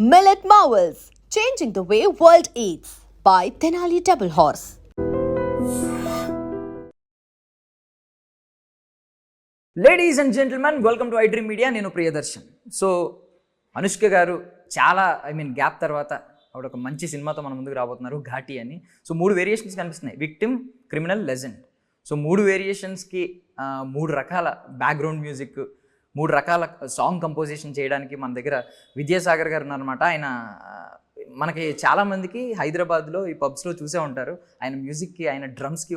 Millet Marvels, changing the way world eats by Tenali Double Horse. Ladies and gentlemen, welcome to iDream Media. నేను Priyadarshan. So Anushka గారు చాలా gap తర్వాత ఆవిడ ఒక మంచి సినిమాతో మన ముందుకు రాబోతున్నారు, ఘాటి అని. సో 3 వేరియేషన్స్ కనిపిస్తున్నాయి: విక్టిమ్, క్రిమినల్, లెజెండ్. సో 3 వేరియేషన్స్కి 3 రకాల బ్యాక్గ్రౌండ్ మ్యూజిక్, 3 రకాల సాంగ్ కంపోజిషన్ చేయడానికి మన దగ్గర విద్యాసాగర్ గారు ఉన్నారన్నమాట. ఆయన మనకి చాలామందికి హైదరాబాద్లో ఈ పబ్స్లో చూసే ఉంటారు. ఆయన మ్యూజిక్కి, ఆయన డ్రమ్స్కి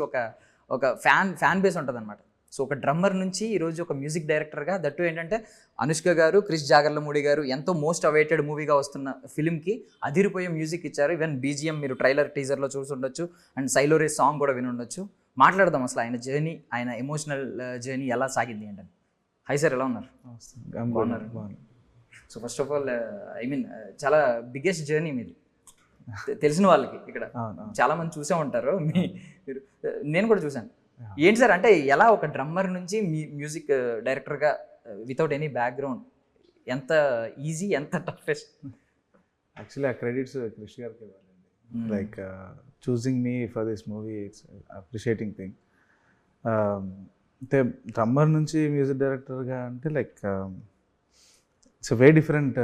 ఒక ఫ్యాన్ బేస్ ఉంటుంది అనమాట. సో ఒక డ్రమ్మర్ నుంచి ఈరోజు ఒక మ్యూజిక్ డైరెక్టర్గా, దట్టు ఏంటంటే అనుష్క గారు, క్రిష్ జాగర్లమూడి గారు ఎంతో మోస్ట్ అవైటెడ్ మూవీగా వస్తున్న ఫిల్మ్కి అదిరిపోయే మ్యూజిక్ ఇచ్చారు. ఈవెన్ బీజిఎం మీరు ట్రైలర్, టీజర్లో చూసి ఉండొచ్చు, అండ్ సైలోరే సాంగ్ కూడా విని ఉండొచ్చు. మాట్లాడదాం అసలు ఆయన జర్నీ, ఆయన ఎమోషనల్ జర్నీ ఎలా సాగింది ఏంటని. హై సార్, ఎలా ఉన్నారు? బాగున్నారు. సో ఫస్ట్ ఆఫ్ ఆల్ చాలా బిగ్గెస్ట్ జర్నీ మీది, తెలిసిన వాళ్ళకి ఇక్కడ చాలామంది చూసే ఉంటారు. మీరు, నేను కూడా చూశాను. ఏంటి సార్ అంటే ఎలా ఒక డ్రమ్మర్ నుంచి మ్యూజిక్ డైరెక్టర్గా వితౌట్ ఎనీ బ్యాక్గ్రౌండ్, ఎంత ఈజీ, ఎంత టఫెస్ట్? యాక్చువల్లీ ఆ క్రెడిట్స్ క్రిష్ గారికి ఇవ్వాలండి. Like choosing me for this movie, it's appreciating thing. అంటే డ్రమ్మర్ నుంచి మ్యూజిక్ డైరెక్టర్గా అంటే like it's very different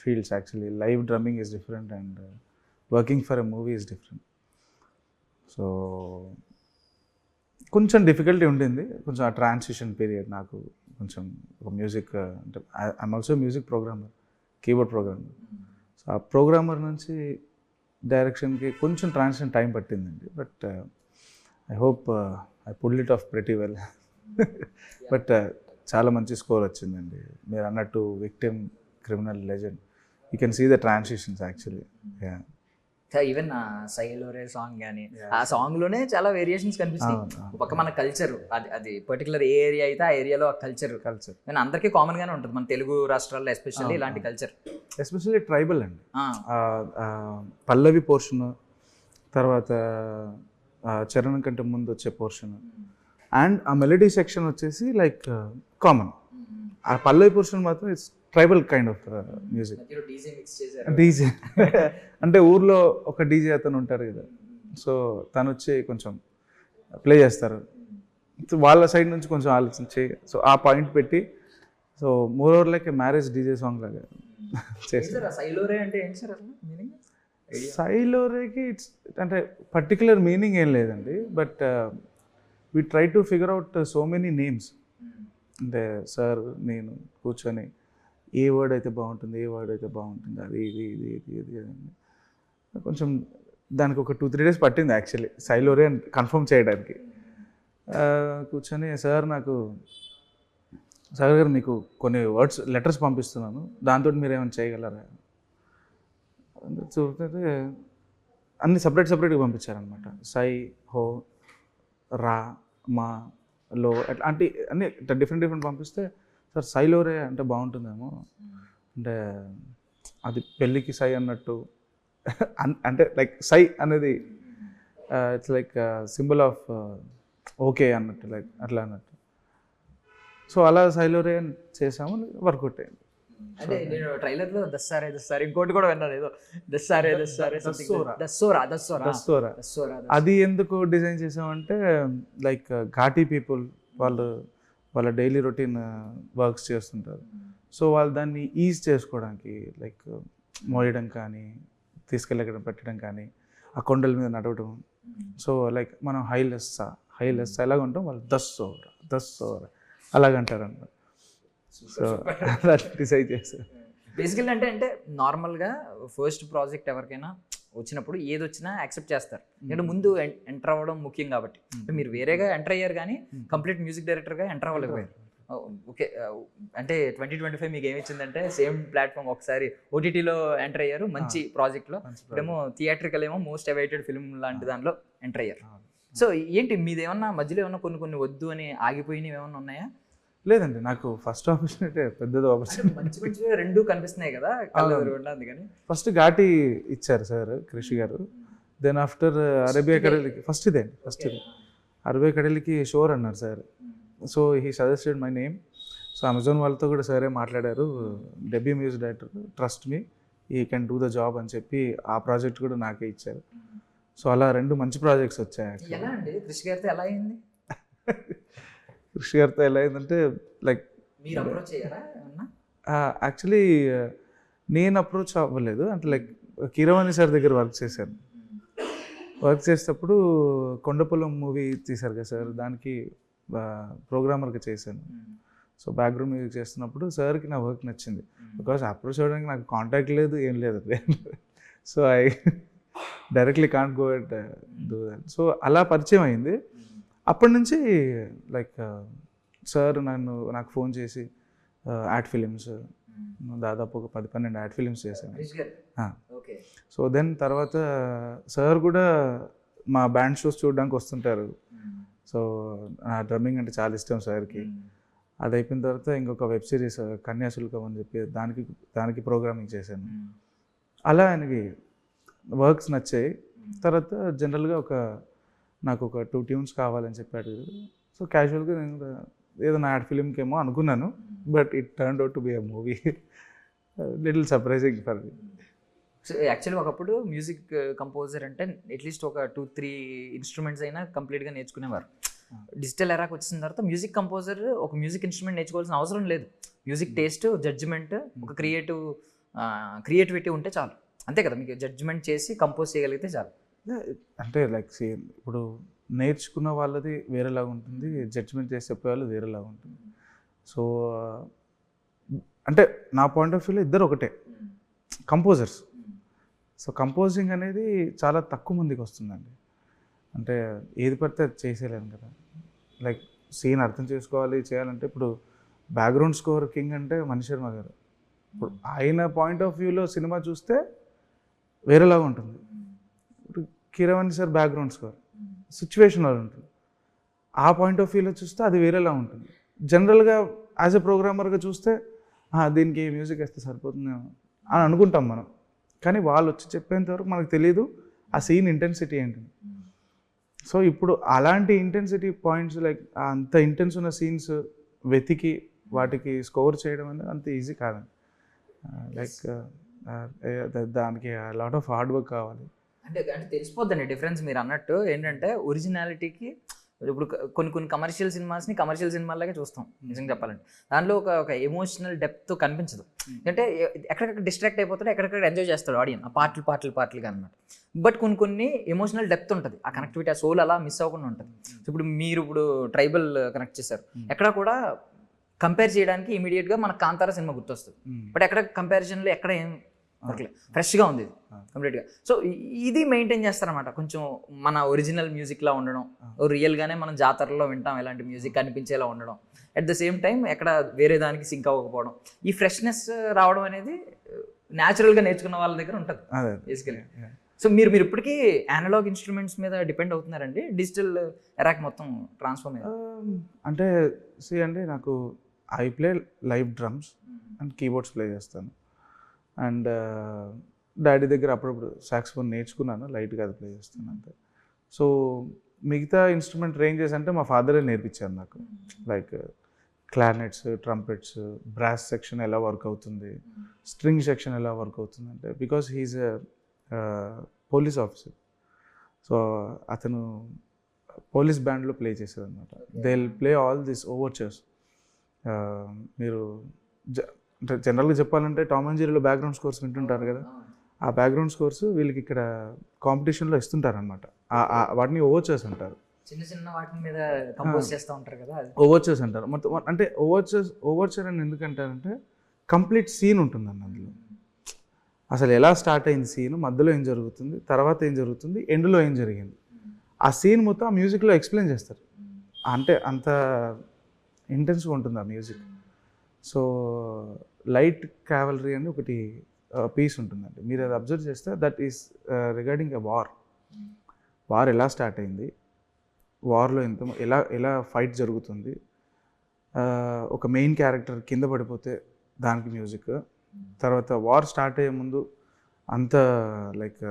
fields. Actually live drumming is different and working for a movie is different. So కొంచెం difficulty ఉండింది, కొంచెం ఆ ట్రాన్సిషన్ పీరియడ్. నాకు కొంచెం ఒక మ్యూజిక్ అంటే I'm also music programmer, keyboard programmer. So ఆ ప్రోగ్రామర్ నుంచి డైరెక్షన్కి కొంచెం ట్రాన్సిషన్ టైం పట్టిందండి. But I hope I pulled it off pretty well. But చాలా మంచి స్కోర్ వచ్చిందండి. మీరు అన్నట్టు victim, criminal, legend, you can see the transitions actually. Even సైలోరే సాంగ్ కానీ, ఆ సాంగ్లోనే చాలా వేరియేషన్స్ కనిపిస్తాయి. ఒక మన కల్చర్, అది పర్టికులర్ ఏ ఏరియా అయితే ఆ ఏరియాలో ఆ కల్చర్ నేను అందరికీ కామన్గానే ఉంటుంది. మన తెలుగు రాష్ట్రాల్లో ఎస్పెషల్లీ ఇలాంటి కల్చర్, ఎస్పెషల్లీ ట్రైబల్ అండి. పల్లవి పోర్షన్, తర్వాత చరణం కంటే ముందు వచ్చే పోర్షన్, అండ్ ఆ మెలడీ సెక్షన్ వచ్చేసి లైక్ కామన్. ఆ పల్లవి పోర్షన్ మాత్రం it's tribal kind of music. DJ అంటే ఊర్లో ఒక డీజే అతను ఉంటారు కదా, సో తను వచ్చి కొంచెం ప్లే చేస్తారు. వాళ్ళ సైడ్ నుంచి కొంచెం ఆలోచించి, సో ఆ పాయింట్ పెట్టి, సో మోర్ ఓవర్ లైక్ ఏ మ్యారేజ్ డీజే సాంగ్ లాగా చేస్తారు. సైలోరేకి ఇట్స్ అంటే పర్టికులర్ మీనింగ్ ఏం లేదండి, but we try to figure out so many names. అంటే సార్ నేను కూర్చొని ఏ వర్డ్ అయితే బాగుంటుంది, ఏ వర్డ్ అయితే బాగుంటుంది, అది ఇది ఇది ఇది ఇది అని కొంచెం దానికి ఒక 2-3 days పట్టింది యాక్చువల్లీ సైలోరే అని కన్ఫర్మ్ చేయడానికి. కూర్చొని సార్ గారు మీకు కొన్ని లెటర్స్ పంపిస్తున్నాను, దాంతో మీరు ఏమైనా చేయగలరా? చూస్తే అన్ని సపరేట్గా పంపించారనమాట. సై, హో, రా, మా, లో, అట్లాంటి అన్ని డిఫరెంట్ పంపిస్తే, సార్ సైలోరే అంటే బాగుంటుందేమో, అంటే అది పెళ్ళికి సై అన్నట్టు, అంటే లైక్ సై అనేది it's like symbol of okay అన్నట్టు, లైక్ అట్లా అన్నట్టు. సో అలా సైలోరే చేసాము, వర్కౌట్ అయింది. అంటే నేను ట్రైలర్లో దస్సారే ఇంకోటి కూడా విన్నాను, ఏదో దస్సారే దస్సోరా. అది ఎందుకు డిజైన్ చేసామంటే లైక్ ఘాటీ పీపుల్, వాళ్ళ డైలీ రొటీన్ వర్క్స్ చేస్తుంటారు. సో వాళ్ళు దాన్ని ఈజ్ చేసుకోవడానికి, లైక్ మోయడం కానీ, తీసుకెళ్ళడం పెట్టడం కానీ, ఆ కొండల మీద నడవడం. సో లైక్ మనం హై లెస్సా ఎలాగ ఉంటాం, వాళ్ళు దస్సోరా అలాగంటారు అన్నమాట. సో అలా డిసైడ్ చేశారు. బేసికల్ అంటే నార్మల్గా ఫస్ట్ ప్రాజెక్ట్ ఎవరికైనా వచ్చినప్పుడు ఏది వచ్చినా యాక్సెప్ట్ చేస్తారు, ఎందుకంటే ముందు ఎంటర్ అవ్వడం ముఖ్యం కాబట్టి. మీరు వేరేగా ఎంటర్ అయ్యారు కానీ కంప్లీట్ మ్యూజిక్ డైరెక్టర్గా ఎంటర్ అవ్వలేకపోయారు. ఓకే, అంటే 2025 మీకు ఏమి ఇచ్చిందంటే సేమ్ ప్లాట్ఫామ్, ఒకసారి ఓటీటీలో ఎంటర్ అయ్యారు, మంచి ప్రాజెక్ట్లో. ఇప్పుడేమో థియేట్రికల్ ఏమో మోస్ట్ అవైటెడ్ ఫిల్మ్ లాంటి దానిలో ఎంటర్ అయ్యారు. సో ఏంటి మీదేమన్నా మధ్యలో ఏమన్నా కొన్ని వద్దు అని ఆగిపోయినవి ఏమన్నా ఉన్నాయా? లేదండి, నాకు ఫస్ట్ ఆపర్చునిటీ పెద్దది ఆపర్చునిటీ, మంచి 2 కనిపిస్తున్నాయి కదా. అందుకని ఫస్ట్ ఘాటి ఇచ్చారు sir Krish garu. Then after Arabia కడలికి ఫస్ట్ అరేబియా కడలికి షోర్ అన్నారు sir. So he suggested my name. So Amazon వాళ్ళతో కూడా సరే మాట్లాడారు, debut music director, trust me, ఈ కెన్ డూ ద జాబ్ అని చెప్పి ఆ ప్రాజెక్ట్ కూడా నాకే ఇచ్చారు. సో అలా 2 మంచి ప్రాజెక్ట్స్ వచ్చాయి. ఎలా అండి కృషి గారితో ఎలా అయింది? కృషి గారితో ఎలా అయిందంటే లైక్ మీరు అప్రోచ్ అయ్యారా ఏమన్నా? యాక్చువల్లీ నేను అప్రోచ్ అవ్వలేదు. అంటే లైక్ కీరవాణి సార్ దగ్గర వర్క్ చేశాను. వర్క్ చేసేటప్పుడు కొండపొలం మూవీ తీశారు కదా సార్, దానికి ప్రోగ్రామర్గా చేశాను. సో బ్యాక్గ్రౌండ్ మ్యూజిక్ చేస్తున్నప్పుడు సార్కి నా వర్క్ నచ్చింది. బికాస్ అప్రోచ్ అవ్వడానికి నాకు కాంటాక్ట్ లేదు, ఏం లేదు. So I directly can't go at do that. So అలా పరిచయం అయింది. అప్పటి నుంచి లైక్ సార్ నాకు ఫోన్ చేసి యాడ్ ఫిలిమ్స్ దాదాపు ఒక 10-12 యాడ్ ఫిలిమ్స్ చేశాను. సో దెన్ తర్వాత సార్ కూడా మా బ్యాండ్ షోస్ చూడడానికి వస్తుంటారు. సో నా డ్రమ్మింగ్ అంటే చాలా ఇష్టం సార్కి. అది అయిపోయిన తర్వాత ఇంకొక వెబ్ సిరీస్ కన్యాశుల్కం అని చెప్పి దానికి ప్రోగ్రామింగ్ చేశాను. అలా ఆయనకి వర్క్స్ నచ్చాయి. తర్వాత జనరల్గా నాకు ఒక 2 ట్యూన్స్ కావాలని చెప్పాడు. సో క్యాజువల్గా నేను ఏదైనా యాడ్ ఫిలింకి ఏమో అనుకున్నాను, but it turned out to be a movie. Little surprising for me. So యాక్చువల్గా ఒకప్పుడు మ్యూజిక్ కంపోజర్ అంటే అట్లీస్ట్ ఒక 2-3 ఇన్స్ట్రుమెంట్స్ అయినా కంప్లీట్గా నేర్చుకునేవారు. డిజిటల్ ఎరాకి వచ్చిన తర్వాత మ్యూజిక్ కంపోజర్ ఒక మ్యూజిక్ ఇన్స్ట్రుమెంట్ నేర్చుకోవాల్సిన అవసరం లేదు. మ్యూజిక్ టేస్ట్, జడ్జిమెంట్, ఒక క్రియేటివిటీ ఉంటే చాలు. అంతే కదా, మీకు జడ్జిమెంట్ చేసి కంపోజ్ చేయగలిగితే చాలు. అంటే లైక్ ఇప్పుడు నేర్చుకున్న వాళ్ళది వేరేలాగా ఉంటుంది, జడ్జిమెంట్ చేసి చెప్పే వాళ్ళు వేరేలాగా ఉంటుంది. సో అంటే నా పాయింట్ ఆఫ్ వ్యూలో ఇద్దరు ఒకటే కంపోజర్స్. సో కంపోజింగ్ అనేది చాలా తక్కువ మందికి వస్తుందండి. అంటే ఏది పడితే అది చేసేయలేను కదా. లైక్ సీన్ అర్థం చేసుకోవాలి చేయాలంటే ఇప్పుడు బ్యాక్గ్రౌండ్ స్కోర్ కింగ్ అంటే మణి శర్మ గారు. ఇప్పుడు ఆయన పాయింట్ ఆఫ్ వ్యూలో సినిమా చూస్తే వేరేలాగా ఉంటుంది. ఇప్పుడు Keeravani sir background score situational ఉంటుంది. ఆ పాయింట్ ఆఫ్ వ్యూలో చూస్తే అది వేరేలా ఉంటుంది. జనరల్గా యాజ్ ఎ ప్రోగ్రామర్గా చూస్తే దీనికి మ్యూజిక్ వేస్తే సరిపోతుంది అని అనుకుంటాం మనం. కానీ వాళ్ళు వచ్చి చెప్పేంత వరకు మనకు తెలియదు ఆ సీన్ ఇంటెన్సిటీ ఏంటి. సో ఇప్పుడు అలాంటి ఇంటెన్సిటీ పాయింట్స్ లైక్ అంత ఇంటెన్స్ ఉన్న సీన్స్ వెతికి వాటికి స్కోర్ చేయడం అనేది అంత ఈజీ కాదండి. లైక్ దానికి లాట్ ఆఫ్ హార్డ్ వర్క్ కావాలి. అంటే తెలిసిపోద్దండి డిఫరెన్స్. మీరు అన్నట్టు ఏంటంటే ఒరిజినాలిటీకి ఇప్పుడు కొన్ని కమర్షియల్ సినిమాలాగే చూస్తాం నిజంగా చెప్పాలంటే. దాంట్లో ఒక ఎమోషనల్ డెప్త్ కనిపించదు. అంటే ఎక్కడెక్కడ డిస్ట్రాక్ట్ అయిపోతాడో ఎక్కడెక్కడ ఎంజాయ్ చేస్తాడు ఆడియన్స్, ఆ పాటలుగా అనమాట. బట్ కొన్ని ఎమోషనల్ డెప్త్ ఉంటుంది, ఆ కనెక్టివిటీ, ఆ సోల్ అలా మిస్ అవ్వకుండా ఉంటుంది. ఇప్పుడు మీరు ట్రైబల్ కనెక్ట్ చేశారు, ఎక్కడ కూడా కంపేర్ చేయడానికి ఇమీడియట్గా మనకు కాంతారా సినిమా గుర్తొస్తుంది. బట్ ఎక్కడ కంపారిజన్లో ఎక్కడ ఏం ఫ్రెష్గా ఉంది ఇది కంప్లీట్గా. సో ఇది మెయింటైన్ చేస్తారన్నమాట. కొంచెం మన ఒరిజినల్ మ్యూజిక్లా ఉండడం, రియల్గానే మనం జాతరలో వింటాం ఇలాంటి మ్యూజిక్ అనిపించేలా ఉండడం, అట్ ద సేమ్ టైం ఎక్కడ వేరే దానికి సింక్ అవ్వకపోవడం, ఈ ఫ్రెష్నెస్ రావడం అనేది న్యాచురల్గా నేర్చుకున్న వాళ్ళ దగ్గర ఉంటుంది బేసికలీ. సో మీరు ఇప్పటికీ అనలాగ్ ఇన్స్ట్రుమెంట్స్ మీద డిపెండ్ అవుతున్నారండి, డిజిటల్ ఎరాక్ మొత్తం ట్రాన్స్ఫార్మ్ అయ్యారు? అంటే అండి నాకు I play live drums and keyboards play చేస్తాను. అండ్ డాడీ దగ్గర అప్పుడప్పుడు సాక్స్ఫోన్ నేర్చుకున్నాను, లైట్గా అది ప్లే చేస్తాను అంతే. సో మిగతా ఇన్స్ట్రుమెంట్ రేంజెస్ అంటే మా ఫాదరే నేర్పించారు నాకు. Like clarinets, trumpets, brass section ఎలా వర్క్ అవుతుంది, స్ట్రింగ్ సెక్షన్ ఎలా వర్క్ అవుతుంది అంటే because he is police officer. So అతను పోలీస్ బ్యాండ్లో ప్లే చేశారు అనమాట. They will play all this overtures. మీరు అంటే జనరల్గా చెప్పాలంటే టామ్ అండ్ జెర్రీలో బ్యాక్గ్రౌండ్ స్కోర్స్ వింటుంటారు కదా, ఆ బ్యాక్గ్రౌండ్ స్కోర్స్ వీళ్ళకి ఇక్కడ కాంపిటీషన్లో ఇస్తుంటారు అనమాట. వాటిని ఓవర్చర్స్ అంటారు. చిన్న వాటి మీద కంపోజ్ చేస్తూ ఉంటారు కదా, ఓవర్చర్స్ అంటారు. మొత్తం అంటే ఓవర్చర్ అని ఎందుకంటారంటే కంప్లీట్ సీన్ ఉంటుందండి అందులో. అసలు ఎలా స్టార్ట్ అయింది సీన్, మధ్యలో ఏం జరుగుతుంది, తర్వాత ఏం జరుగుతుంది, ఎండ్లో ఏం జరిగింది, ఆ సీన్ మొత్తం ఆ మ్యూజిక్లో ఎక్స్ప్లెయిన్ చేస్తారు. అంటే అంత ఇంటెన్స్గా ఉంటుంది ఆ మ్యూజిక్. సో లైట్ క్యావలరీ అని ఒకటి పీస్ ఉంటుందండి. మీరు అది అబ్జర్వ్ చేస్తే that is regarding a war ఎలా స్టార్ట్ అయింది, వార్లో ఎలా ఫైట్ జరుగుతుంది, ఒక మెయిన్ క్యారెక్టర్ కింద పడిపోతే దానికి మ్యూజిక్, తర్వాత వార్ స్టార్ట్ అయ్యే ముందు అంత లైక్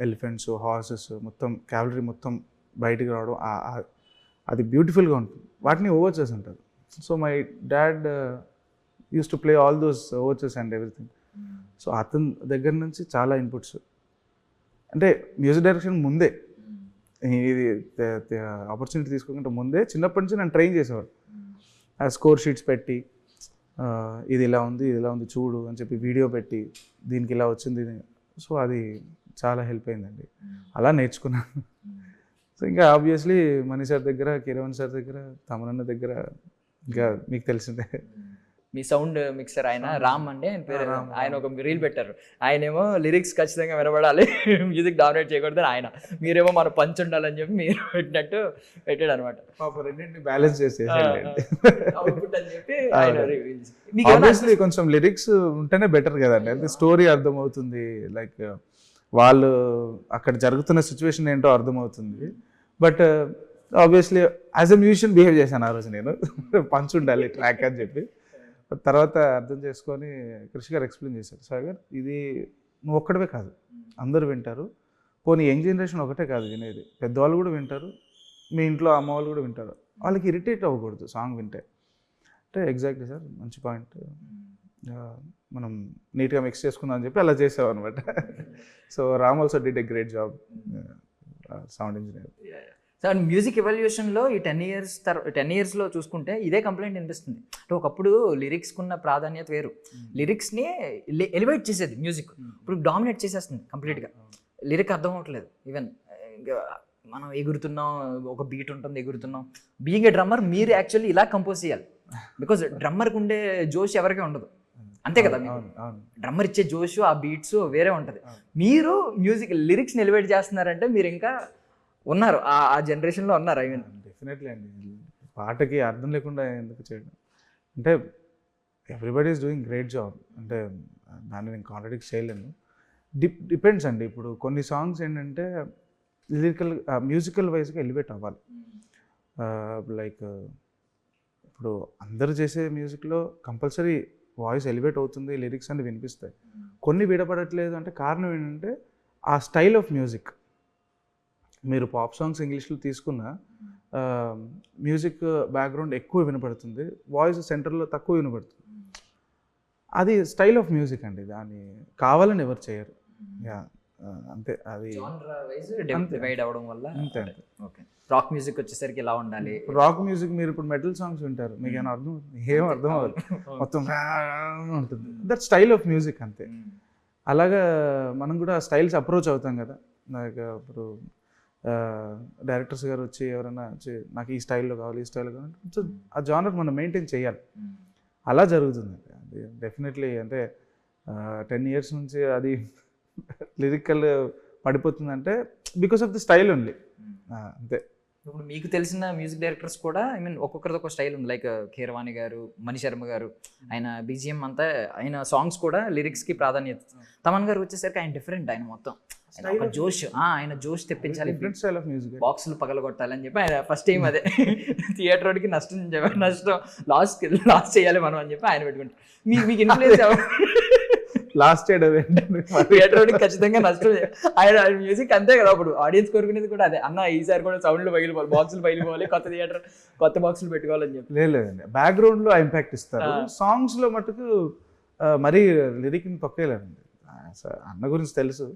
ఎలిఫెంట్స్, హార్సెస్ మొత్తం క్యావలరీ మొత్తం బయటికి రావడం, అది బ్యూటిఫుల్గా ఉంటుంది. వాటిని ఓవర్చర్స్ అంటారు. So my dad used to play all those overtures and everything. So అతని దగ్గర నుంచి చాలా ఇన్పుట్స్, అంటే మ్యూజిక్ డైరెక్షన్ ముందే ఇది ఆపర్చునిటీ తీసుకోకుండా ముందే చిన్నప్పటి నుంచి నన్ను ట్రైన్ చేసేవాడు. ఆ స్కోర్ షీట్స్ పెట్టి ఇది ఇలా ఉంది, ఇది ఇలా ఉంది చూడు అని చెప్పి వీడియో పెట్టి దీనికి ఇలా వచ్చింది. సో అది చాలా హెల్ప్ అయిందండి, అలా నేర్చుకున్నాను. సో ఇంకా ఆబ్వియస్లీ మణి సార్ దగ్గర, కిరవన్ సార్ దగ్గర, తమనన్న దగ్గర, ఇంకా మీకు తెలిసిందే మీ సౌండ్ మిక్సర్ ఆయన రామ్ అండి ఆయన పేరు. ఆయన ఒక రీల్ పెట్టారు, ఆయనేమో లిరిక్స్ ఖచ్చితంగా వినబడాలి, మ్యూజిక్ డామినేట్ చేయకూడదు ఆయన, మీరేమో మన పంచ్ ఉండాలని చెప్పి మీరు పెట్టినట్టు పెట్టాడు అనమాట. రెండింటిని బ్యాలెన్స్ చేసేసి అవుట్పుట్ అని చెప్పి ఆబ్వియస్లీ కొంచెం లిరిక్స్ ఉంటేనే బెటర్ కదండి, అంటే స్టోరీ అర్థమవుతుంది, లైక్ వాళ్ళు అక్కడ జరుగుతున్న సిచ్యువేషన్ ఏంటో అర్థమవుతుంది. But obviously as a musician behave చేశాను ఆ రోజు నేను, పంచ్ ఉండాలి ట్రాక్ అని చెప్పి. తర్వాత అర్థం చేసుకొని కృషి గారు ఎక్స్ప్లెయిన్ చేశారు, సాగర్ ఇది నువ్వు ఒక్కడవే కాదు, అందరూ వింటారు, పోనీ యంగ్ జనరేషన్ ఒకటే కాదు వినేది, పెద్దవాళ్ళు కూడా వింటారు, మీ ఇంట్లో అమ్మ వాళ్ళు కూడా వింటారు, వాళ్ళకి ఇరిటేట్ అవ్వకూడదు సాంగ్ వింటే. అంటే ఎగ్జాక్ట్లీ సార్, మంచి పాయింట్, మనం నీట్గా మిక్స్ చేసుకుందాం అని చెప్పి అలా చేసాం అనమాట. So Ram also did a great job, sound engineer. So music ఎవల్యూషన్లో ఈ 10 yearsలో చూసుకుంటే ఇదే కంప్లైంట్ అనిపిస్తుంది. అంటే ఒకప్పుడు లిరిక్స్కున్న ప్రాధాన్యత వేరు, లిరిక్స్ని ఎలివేట్ చేసేది మ్యూజిక్, ఇప్పుడు డామినేట్ చేసేస్తుంది కంప్లీట్గా, లిరిక్ అర్థం అవ్వట్లేదు. ఈవెన్ మనం ఎగురుతున్నాం, ఒక బీట్ ఉంటుంది ఎగురుతున్నాం. బీయింగ్ ఏ డ్రమ్మర్ మీరు యాక్చువల్లీ ఇలా కంపోజ్ చేయాలి, బికాజ్ డ్రమ్మర్కి ఉండే జోష్ ఎవరికీ ఉండదు, అంతే కదా. డ్రమ్మర్ ఇచ్చే జోష్, ఆ బీట్స్ వేరే ఉంటుంది. మీరు మ్యూజిక్ లిరిక్స్ని ఎలివేట్ చేస్తున్నారంటే మీరు ఇంకా ఉన్నారు, ఆ జనరేషన్లో ఉన్నారు. ఐ మీన్ డెఫినెట్లీ అండి, పాటకి అర్థం లేకుండా ఎందుకు చేయడం, అంటే everybody is doing great job, అంటే దాన్ని నేను కాంట్రడిక్ట్ చేయలేను. డిపెండ్స్ అండి, ఇప్పుడు కొన్ని సాంగ్స్ ఏంటంటే లిరికల్ మ్యూజికల్ వైజ్గా ఎలివేట్ అవ్వాలి. లైక్ ఇప్పుడు అందరూ చేసే మ్యూజిక్లో కంపల్సరీ వాయిస్ ఎలివేట్ అవుతుంది, లిరిక్స్ అన్ని వినిపిస్తాయి. కొన్ని విడపడట్లేదు అంటే కారణం ఏంటంటే ఆ స్టైల్ ఆఫ్ మ్యూజిక్. మీరు పాప్ సాంగ్స్ ఇంగ్లీష్లో తీసుకున్న మ్యూజిక్ బ్యాక్గ్రౌండ్ ఎక్కువ వినపడుతుంది, వాయిస్ సెంటర్లో తక్కువ వినపడుతుంది. అది స్టైల్ ఆఫ్ మ్యూజిక్ అండి, దాన్ని కావాలని ఎవరు చేయరు. అంతే, అది డివైడ్ అవ్వడం వల్ల. అంతే. ఓకే, రాక్ మ్యూజిక్ వచ్చేసరికి ఇలా ఉండాలి. రాక్ మ్యూజిక్ మీరు ఇప్పుడు మెటల్ సాంగ్స్ వింటారు, మీకు ఏమైనా ఏం అర్థం అవ్వాలి, మొత్తం ఉంటుంది. దట్ స్టైల్ ఆఫ్ మ్యూజిక్ అంతే. అలాగా మనం కూడా స్టైల్స్ అప్రోచ్ అవుతాం కదా. నాకు ఇప్పుడు డైరెక్టర్స్ గారు వచ్చి ఎవరైనా వచ్చి నాకు ఈ స్టైల్లో కావాలి, ఈ స్టైల్లో కావాలి, సో ఆ జానర్ మనం మెయింటైన్ చేయాలి, అలా జరుగుతుంది. అది డెఫినెట్లీ, అంటే 10 years నుంచి అది లిరికల్ పడిపోతుందంటే because of the style only, అంతే. ఇప్పుడు మీకు తెలిసిన మ్యూజిక్ డైరెక్టర్స్ కూడా ఐ మీన్ ఒక్కొక్కరిది ఒక స్టైల్ ఉంది, లైక్ కీరవాణి గారు, మణి శర్మ గారు, ఆయన బీజిఎం అంతా, ఆయన సాంగ్స్ కూడా లిరిక్స్కి ప్రాధాన్యత. తమన్ గారు వచ్చేసరికి ఆయన డిఫరెంట్, ఆయన మొత్తం ఒక జోష్, ఆయన జోష్ తెప్పించాలి, బాక్సులు పగలగొట్టాలని చెప్పి ఆయన ఫస్ట్ టైం అదే థియేటర్కి నష్టం లాస్ చేయాలి మనం అని చెప్పి ఆయన పెట్టుకుంటారు. మీకు ఇన్ఫ్లుయెన్స్ లాస్ట్ థియేటర్ ఖచ్చితంగా నష్టం. ఆయన మ్యూజిక్ అంతే కదా, అప్పుడు ఆడియన్స్ కోరుకునేది కూడా అదే, అన్న ఈసారి కూడా సౌండ్లు పగిలిపోవాలి, బాక్సులు పగిలిపోవాలి, కొత్త బాక్సులు పెట్టుకోవాలని చెప్పి. లేదండి, బ్యాక్గ్రౌండ్లో ఇంపాక్ట్ ఇస్తారు, సాంగ్స్లో మటుకు మరీ లిరిక్ని తొక్కేలేదండి. అన్న గురించి తెలుసు,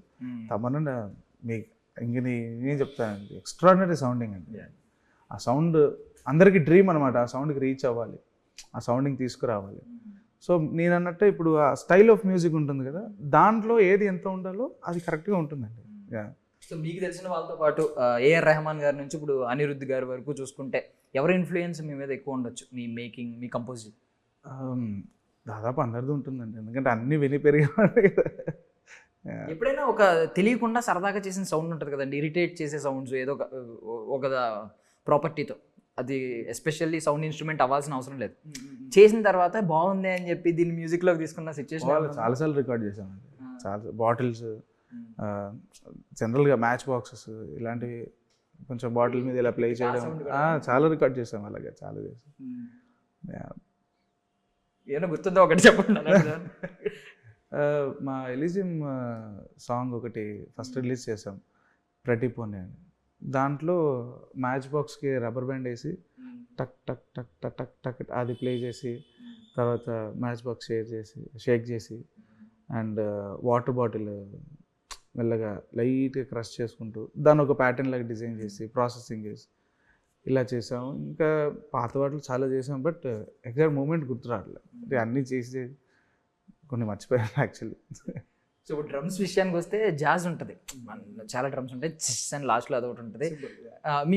తమను మీకు ఇంక నేను చెప్తానండి, ఎక్స్ట్రాడినరీ సౌండింగ్ అండి. ఆ సౌండ్ అందరికీ డ్రీమ్ అనమాట, ఆ సౌండ్కి రీచ్ అవ్వాలి, ఆ సౌండింగ్ తీసుకురావాలి. సో నేను అన్నట్టే ఇప్పుడు ఆ స్టైల్ ఆఫ్ మ్యూజిక్ ఉంటుంది కదా, దాంట్లో ఏది ఎంత ఉండాలో అది కరెక్ట్గా ఉంటుందండి. సో మీకు తెలిసిన వాళ్ళతో పాటు ఏఆర్ రెహమాన్ గారి నుంచి ఇప్పుడు అనిరుద్ధ్ గారి వరకు చూసుకుంటే ఎవరి ఇన్ఫ్లుయెన్స్ మీ మీద ఎక్కువ ఉండొచ్చు, మీ మేకింగ్, మీ కంపోజింగ్? దాదాపు అందరిది ఉంటుందండి, ఎందుకంటే అన్ని విని పెరిగేవాడు కదా. ఎప్పుడైనా ఒక తెలియకుండా సరదాగా చేసిన సౌండ్ ఉంటుంది కదండి, ఇరిటేట్ చేసే సౌండ్స్ ఏదో ఒక ప్రాపర్టీతో, అది ఎస్పెషల్లీ సౌండ్ ఇన్స్ట్రుమెంట్ అవ్వాల్సిన అవసరం లేదు, చేసిన తర్వాత బాగుంది అని చెప్పి దీన్ని మ్యూజిక్లోకి తీసుకున్న సిచ్యువేషన్? చాలాసార్లు రికార్డ్ చేశామండి, చాలా బాటిల్స్, జనరల్గా మ్యాచ్ బాక్సెస్ ఇలాంటివి కొంచెం బాటిల్ మీద ఇలా ప్లే చేయడం, చాలా రికార్డ్ చేసాం, అలాగే చాలా చేసాం. ఏమైనా గుర్తుందో ఒకటి చెప్పండి. మా ఎలిజిమ్ సాంగ్ ఒకటి ఫస్ట్ రిలీజ్ చేసాం, ప్రతిపోని అని. దాంట్లో మ్యాచ్ బాక్స్కి రబ్బర్ బ్యాండ్ వేసి టక్ టక్ టక్ టక్ టక్ టక్ అది ప్లే చేసి, తర్వాత మ్యాచ్ బాక్స్ షేక్ చేసి అండ్ వాటర్ బాటిల్ మెల్లగా లైట్గా క్రష్ చేసుకుంటూ దాన్ని ఒక ప్యాటర్న్ లాగా డిజైన్ చేసి ప్రాసెసింగ్ చేసి ఇలా చేసాము. ఇంకా పాత వాటిలో చాలా చేసాం, బట్ ఎగ్జాక్ట్ మూమెంట్ గుర్తు రావట్లేదు. అంటే అన్నీ చేసి కొన్ని మర్చిపోయాను యాక్చువల్లీ. సో ఇప్పుడు డ్రమ్స్ విషయానికి వస్తే జాజ్ ఉంటుంది, చాలా డ్రమ్స్ ఉంటాయి, చిస్ అని లాస్ట్లో అదొకటి ఉంటుంది.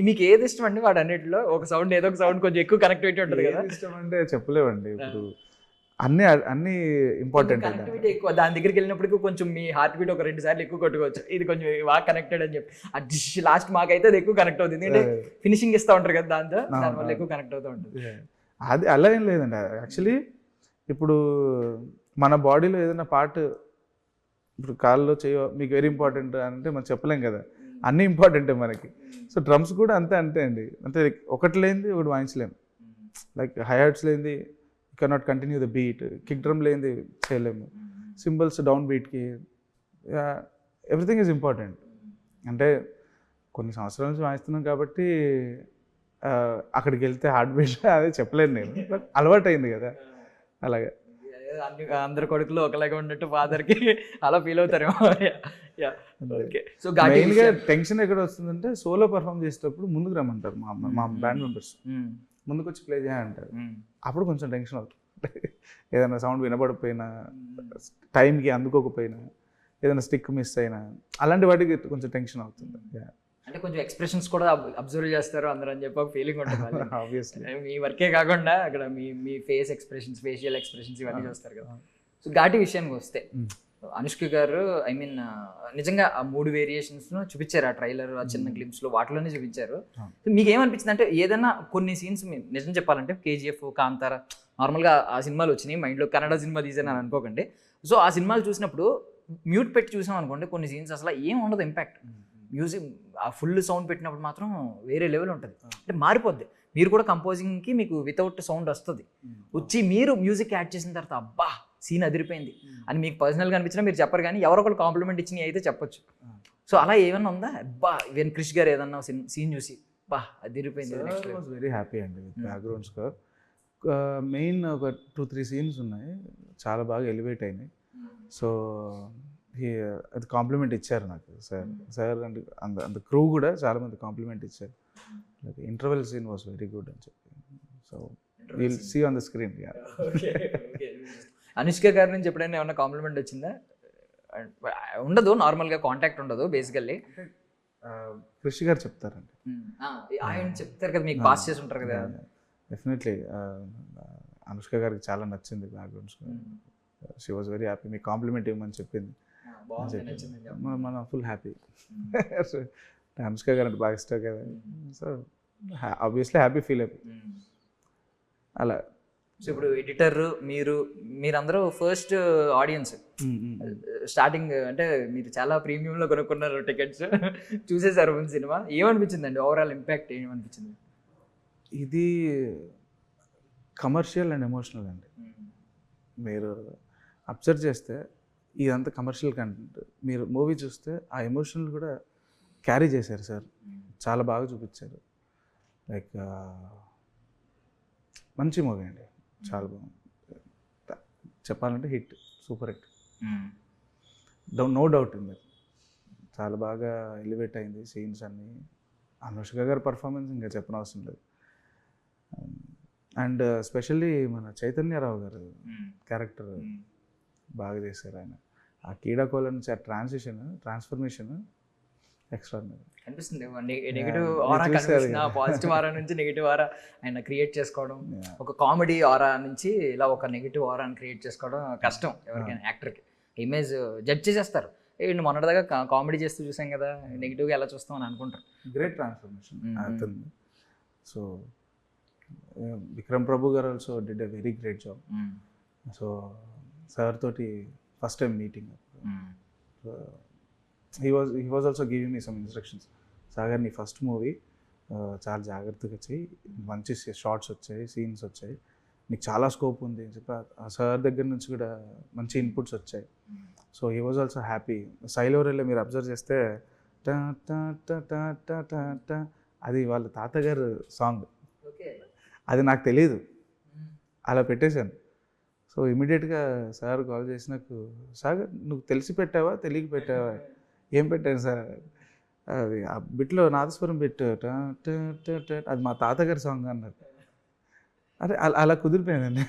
మీకు ఏది ఇష్టం అండి వాడు అన్నిటిలో? ఒక సౌండ్ ఏదో ఒక సౌండ్ కొంచెం ఎక్కువ కనెక్టివిటీ ఉంటుంది కదా. ఇష్టం అంటే చెప్పలేవండి. ఇప్పుడు అన్నీ ఇంపార్టెంట్. కనెక్టివిటీ ఎక్కువ, దాని దగ్గరికి వెళ్ళినప్పటికీ కొంచెం మీ హార్ట్ బీట్ ఒక 2 సార్లు ఎక్కువ కొట్టుకోవచ్చు. ఇది కొంచెం బాగా కనెక్టెడ్ అని చెప్పి ఆ డిష్ లాస్ట్ మాకైతే అది ఎక్కువ కనెక్ట్ అవుతుంది, ఎందుకంటే ఫినిషింగ్ ఇస్తూ ఉంటారు కదా, దానివల్ల ఎక్కువ కనెక్ట్ అవుతూ ఉంటుంది. అది అలా ఏం లేదండి. యాక్చువల్లీ ఇప్పుడు మన బాడీలో ఏదైనా పార్ట్, ఇప్పుడు కాల్లో చేయో మీకు వెరీ ఇంపార్టెంట్ అంటే మనం చెప్పలేం కదా, అన్నీ ఇంపార్టెంటే మనకి. సో డ్రమ్స్ కూడా అంతే అండి. అంటే ఒకటి లేనిది ఒకటి వాయించలేము. లైక్ హైహాట్స్ లేనిది cannot continue the beat, kick drum లేనిది చేయలేము, సింబల్స్ డౌన్ బీట్కి, ఎవ్రీథింగ్ ఈజ్ ఇంపార్టెంట్. అంటే కొన్ని సంవత్సరాల నుంచి వాయిస్తున్నాం కాబట్టి అక్కడికి వెళ్తే హార్ట్ బీట్ అదే చెప్పలేను నేను, బట్ అలవాటు అయింది కదా అలాగే. అందరు కొడుకులు ఒకలాగా ఉన్నట్టు ఫాదర్కి అలా ఫీల్ అవుతారేమో. సో మెయిన్గా టెన్షన్ ఎక్కడ వస్తుందంటే సోలో పర్ఫామ్ చేసేటప్పుడు ముందుకు రమ్మంటారు మా బ్యాండ్ మెంబర్స్, ముందుకు వచ్చి ప్లే చేయాలంటారు. అప్పుడు కొంచెం టెన్షన్ అవుతుంది. ఏదైనా సౌండ్ వినపడకపోయినా, టైంకి అందుకోకపోయినా, ఏదైనా స్టిక్ మిస్ అయినా, అలాంటి వాటికి కొంచెం టెన్షన్ అవుతుంది. అంటే కొంచెం ఎక్స్ప్రెషన్స్ కూడా అబ్జర్వ్ చేస్తారు అందరూ అని చెప్పి ఒక ఫీలింగ్ ఉంటుంది. ఆబ్వియస్లీ మీ వర్కే కాకుండా అక్కడ మీ ఫేస్ ఎక్స్ప్రెషన్స్, ఫేషియల్ ఎక్స్ప్రెషన్స్ ఇవన్నీ చూస్తారు కదా. సో ఘాటి విషయానికి వస్తే అనుష్క గారు ఐ మీన్ నిజంగా ఆ 3 వేరియేషన్స్ను చూపించారు ఆ ట్రైలర్, ఆ చిన్న గ్లిమ్స్లో, వాటిలోనే చూపించారు. సో మీకు ఏమనిపించింది అంటే ఏదైనా కొన్ని సీన్స్ నిజం చెప్పాలంటే కేజీఎఫ్, కాంతార నార్మల్గా ఆ సినిమాలు వచ్చినాయి మైండ్లో, కన్నడ సినిమా తీసాను అని అనుకోకండి. సో ఆ సినిమాలు చూసినప్పుడు మ్యూట్ పెట్టి చూసాం అనుకోండి, కొన్ని సీన్స్ అసలు ఏం ఉండదు ఇంపాక్ట్. మ్యూజిక్ ఆ ఫుల్ సౌండ్ పెట్టినప్పుడు మాత్రం వేరే లెవెల్ ఉంటుంది, అంటే మారిపోద్ది. మీరు కూడా కంపోజింగ్కి మీకు వితౌట్ సౌండ్ వస్తుంది, వచ్చి మీరు మ్యూజిక్ యాడ్ చేసిన తర్వాత అబ్బా సీన్ అదిరిపోయింది అని మీకు పర్సనల్గా అనిపించినా మీరు చెప్పరు, కానీ ఎవరో ఒకరు కాంప్లిమెంట్ ఇచ్చినవి అయితే చెప్పొచ్చు. సో అలా ఏమన్నా ఉందా? అబ్బా వెన్ క్రిష్ గారు ఏదన్నా సీన్ చూసి బా అదిరిపోయింది. వెరీ హ్యాపీ అండి విత్ బ్యాక్గ్రౌండ్ స్కోర్. మెయిన్ ఒక 2-3 సీన్స్ ఉన్నాయి చాలా బాగా ఎలివేట్ అయినాయి. సో అది కాంప్లిమెంట్ ఇచ్చారు నాకు సార్ అండ్ అంత క్రూ కూడా చాలామంది కాంప్లిమెంట్ ఇచ్చారు. Like interval scene was very good అని చెప్పి. So will see on the screen. Anushka గారి నుంచి ఎప్పుడైనా ఏమన్నా కాంప్లిమెంట్ వచ్చిందా? ఉండదు, నార్మల్గా కాంటాక్ట్ ఉండదు బేసికల్లీ. కృషి గారు చెప్తారండి, ఆయన చెప్తారు కదా, మీకు పాస్ చేసి ఉంటారు కదా. డెఫినెట్లీ అనుష్క గారికి చాలా నచ్చింది background score. She was very happy, మీకు కాంప్లిమెంట్ ఇవ్వమని చెప్పింది. మనం ఫుల్ హ్యాపీ. అనుష్క గారు అంటే బాగా ఇష్టం కదా, సో ఆబ్వియస్లీ హ్యాపీ ఫీల్ అయిపోయి అలా. సో ఇప్పుడు ఎడిటర్ మీరందరూ ఫస్ట్ ఆడియన్స్, స్టార్టింగ్ అంటే మీరు చాలా ప్రీమియంలో కొనుక్కున్నారు టికెట్స్, చూసేసారు ముందు సినిమా. ఏమనిపించిందండి ఓవరాల్ ఇంపాక్ట్ ఏమనిపించింది? ఇది కమర్షియల్ అండ్ ఎమోషనల్ అండి. మీరు అబ్జర్వ్ చేస్తే ఇదంతా కమర్షియల్ కంటెంట్, మీరు మూవీ చూస్తే ఆ ఎమోషనల్ కూడా క్యారీ చేశారు సార్, చాలా బాగా చూపించారు. లైక్ మంచి మూవీ అండి, చాలా బాగుంది. చెప్పాలంటే hit, super hit, no doubt ఉంది. చాలా బాగా ఎలివేట్ అయింది సీన్స్ అన్నీ. అనుష్క గారి పర్ఫార్మెన్స్ ఇంకా చెప్పనవసరం లేదు. అండ్ స్పెషల్లీ మన చైతన్యరావు గారు క్యారెక్టర్ బాగా చేశారు. ఆయన ఆ కీడాకోల నుంచి ఆ ట్రాన్స్ఫర్మేషన్ ఎక్స్ట్రాడినరీ అనిపిస్తుంది. నెగిటివ్ ఆరా కనిపిస్తుంది, పాజిటివ్ ఆరా నుంచి నెగిటివ్ ఆరా ఆయన క్రియేట్ చేసుకోవడం, ఒక కామెడీ ఆరా నుంచి ఇలా ఒక నెగిటివ్ ఆరాని క్రియేట్ చేసుకోవడం కష్టం ఎవరికైనా యాక్టర్కి. ఇమేజ్ జడ్జ్ చేసేస్తారు, ఏంటి మొన్నటిదాకా కామెడీ చేస్తూ చూసాం కదా, నెగిటివ్గా ఎలా చూస్తాం అని అనుకుంటారు. గ్రేట్ ట్రాన్స్ఫర్మేషన్ అవుతుంది. సో విక్రమ్ ప్రభు గారు also did a very great job. So sir తోటి first time meeting, he was also giving me some instructions. Sagar నీ ఫస్ట్ మూవీ చాలా జాగ్రత్తగా చెయ్యి, మంచి షార్ట్స్ వచ్చాయి, సీన్స్ వచ్చాయి, నీకు చాలా స్కోప్ ఉంది అని చెప్పి ఆ సార్ దగ్గర నుంచి కూడా మంచి ఇన్పుట్స్ వచ్చాయి. So he was also happy. సైలోరెల్లో మీరు అబ్జర్వ్ చేస్తే టా టా టా టా టా టా టా అది వాళ్ళ తాతగారు సాంగ్, అది నాకు తెలియదు, అలా పెట్టేశాను. సో సో ఇమీడియట్గా సార్ కాల్ చేసి నాకు, సాగర్ నువ్వు తెలిసి పెట్టావా తెలియక పెట్టావా? ఏం పెట్టాను సార్? అది ఆ బిట్లో నాదస్వరం పెట్టు, అది మా తాతగారి సాంగ్ అన్నారు. అరే అలా కుదిరిపోయిందండి.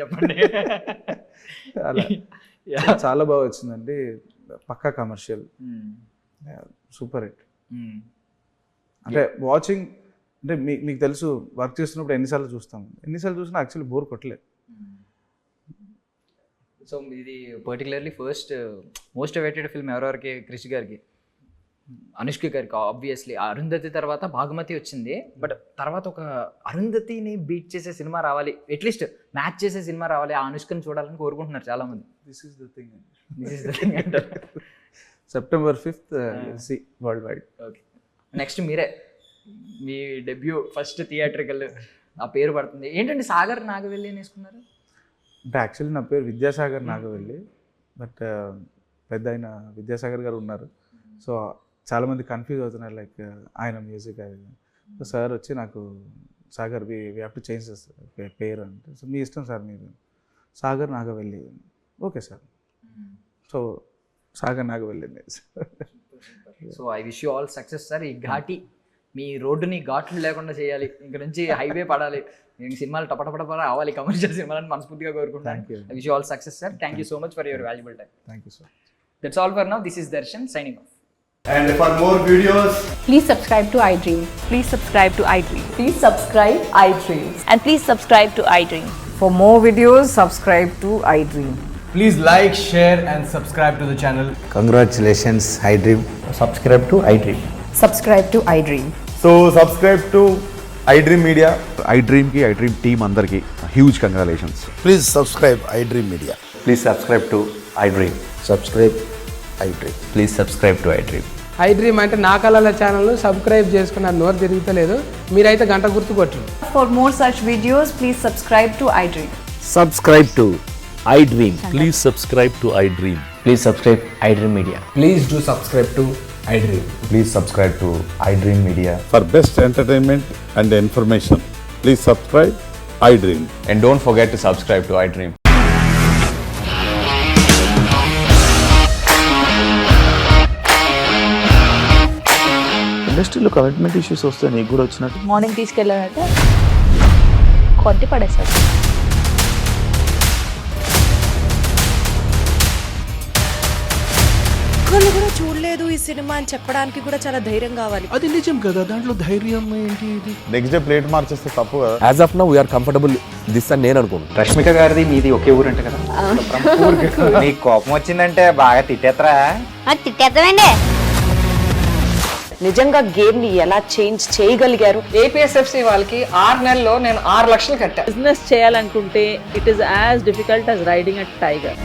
చెప్పండి. అలా చాలా బాగా వచ్చిందండి, పక్కా కమర్షియల్, సూపర్ హిట్. అంటే వాచింగ్ అంటే మీకు తెలుసు, వర్క్ చేస్తున్నప్పుడు ఎన్నిసార్లు చూసినా యాక్చువల్లీ బోర్ కొట్టలేదు. సో ఇది particularly first most awaited film ఎవరెవరికి? క్రిష్ గారికి, అనుష్క గారికి ఆబ్వియస్లీ. అరుంధతి తర్వాత భాగమతి వచ్చింది, బట్ తర్వాత ఒక అరుంధతిని బీట్ చేసే సినిమా రావాలి, అట్లీస్ట్ మ్యాచ్ చేసే సినిమా రావాలి, ఆ అనుష్కని చూడాలని కోరుకుంటున్నారు చాలామంది. దిస్ ఈస్ ద థింగ్ అంటారు. September 5th world wide. Okay, next మీరే, మీ డెబ్యూ ఫస్ట్ థియేట్రికల్, ఆ పేరు పడుతుంది ఏంటండి? సాగర్ నాగవెల్లి అని వేసుకున్నారు. అంటే యాక్చువల్లీ నా పేరు విద్యాసాగర్ నాగవెల్లి, బట్ పెద్ద ఆయన విద్యాసాగర్ గారు ఉన్నారు. సో చాలామంది కన్ఫ్యూజ్ అవుతున్నారు, లైక్ ఆయన మ్యూజిక్ అది. సో సార్ వచ్చి నాకు, Sagar we have to change పేరు అంటే, సో మీ ఇష్టం సార్, మీరు Sagar Nagavelli. Okay sir, so Sagar Nagavelli. So I wish you all success sir. ఈ ఘాటి, మీ రోడ్డుని ఘాట్లు లేకుండా చేయాలి, ఇంక నుంచి హైవే పడాలి, ఇంక సినిమాలు టపటపట రావాలి, కమర్షియల్ సినిమాలని మనస్ఫూర్తిగా కోరుకుంటాను. I wish you all success sir. Thank you so much for your valuable time. Thank you sir. That's all for now. This is Darshan signing off. And for more videos, Please subscribe to iDream. Please subscribe to iDream. Please subscribe iDream. And please subscribe to iDream. For more videos, subscribe to iDream. please like, share and subscribe to the channel. Congratulations, iDream. Subscribe to iDream. Subscribe to iDream. So subscribe to iDream Media. iDream ki, iDream team andarki huge congratulations. Please subscribe iDream Media. Please subscribe to iDream. Subscribe iDream. Please subscribe to iDream. iDream అంటే నా కళల channel subscribe చేసుకున్న నోరు తిరుగుతలేదు, మీరైతే గంట గుర్తు కొట్టండి. For more such videos, please subscribe to iDream. Subscribe to iDream. Please subscribe to iDream. Please subscribe iDream Media. Please do subscribe to iDream. Please subscribe to iDream Media. For best entertainment and information, please subscribe iDream. And don't forget to subscribe to iDream. ఇండస్ట్రీలో commitment issues వస్తే నీకు కూడా వచ్చినట్టు? Morning తీసుకెళ్ళాలంటే కొట్టి పడేసాడు. ఒక్కళ్ళు కూడా చూడలేదు ఈ సినిమా అని చెప్పడానికి కూడా చాలా ధైర్యం కావాలి. అది నిజం కదా, దాంట్లో ధైర్యం ఏంటి? ఇది నెక్స్ట్ డే ప్లేట్ మార్చేస్తే తప్పు కదా. As of now we are comfortable this అని నేను అనుకుంటున్నాను. రష్మిక గారిది మీది ఒకే ఊరు అంటే కదా? నీకు కోపం వచ్చిందంటే బాగా తిట్టేత్తరా? తిట్టేద్దామండి. నిజంగా గేమ్ ని ఎలా చేంజ్ చేయగలిగారు? APSFC వాళ్ళకి 6 నెలల్లో నేను 6 లక్షలు కట్టా. బిజినెస్ చేయాలనుకుంటే it is as difficult as riding a tiger.